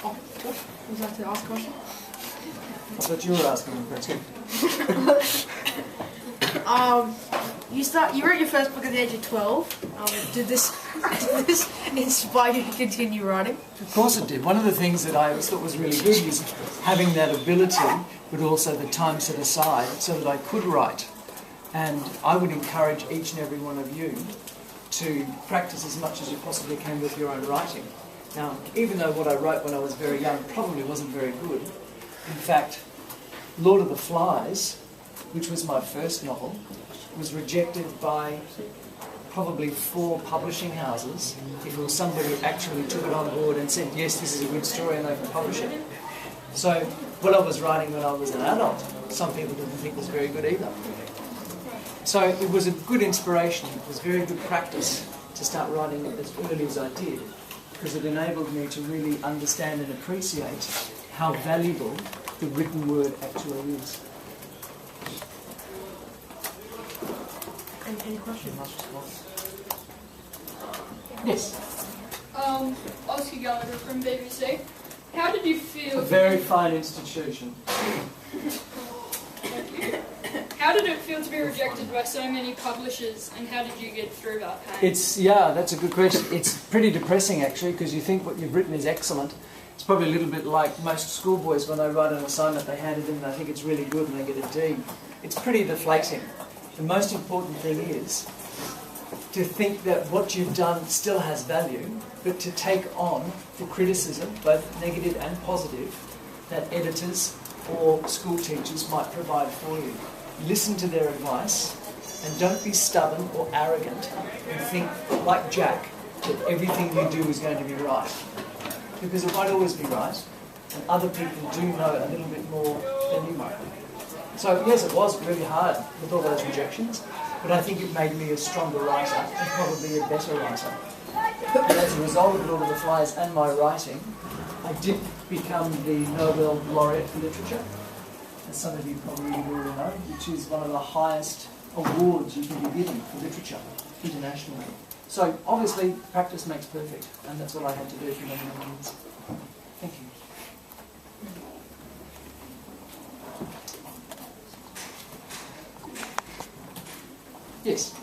Oh, would you like to ask a question? I thought you were asking a question. You wrote your first book at the age of 12. Did this inspire you to continue writing? Of course it did. One of the things that I always thought was really good was having that ability, but also the time set aside so that I could write. And I would encourage each and every one of you to practice as much as you possibly can with your own writing. Now, even though what I wrote when I was very young probably wasn't very good, in fact, Lord of the Flies, which was my first novel, was rejected by probably 4 publishing houses before somebody actually took it on board and said, yes, this is a good story and they can publish it. So what I was writing when I was an adult, some people didn't think was very good either. So it was a good inspiration, it was very good practice to start writing as early as I did, because it enabled me to really understand and appreciate how valuable the written word actually is. Any questions? Yes. Oscar Gallagher from BBC. How did you feel? A very fine institution. How did it feel to be rejected by so many publishers, and how did you get through that pain? That's a good question. It's pretty depressing actually, because you think what you've written is excellent. It's probably a little bit like most schoolboys when they write an assignment, they hand it in and they think it's really good and they get a D. It's pretty deflating. The most important thing is to think that what you've done still has value, but to take on the criticism, both negative and positive, that editors or school teachers might provide for you. Listen to their advice and don't be stubborn or arrogant and think, like Jack, that everything you do is going to be right. Because it won't always be right, and other people do know a little bit more than you might. So yes, it was really hard with all those rejections, but I think it made me a stronger writer and probably a better writer. And as a result of Lord of the Flies and my writing, I did become the Nobel Laureate for Literature, as some of you probably already know, which is one of the highest awards you can be given for literature internationally. So obviously practice makes perfect, and that's what I had to do for many, many years. Thank you. Yes.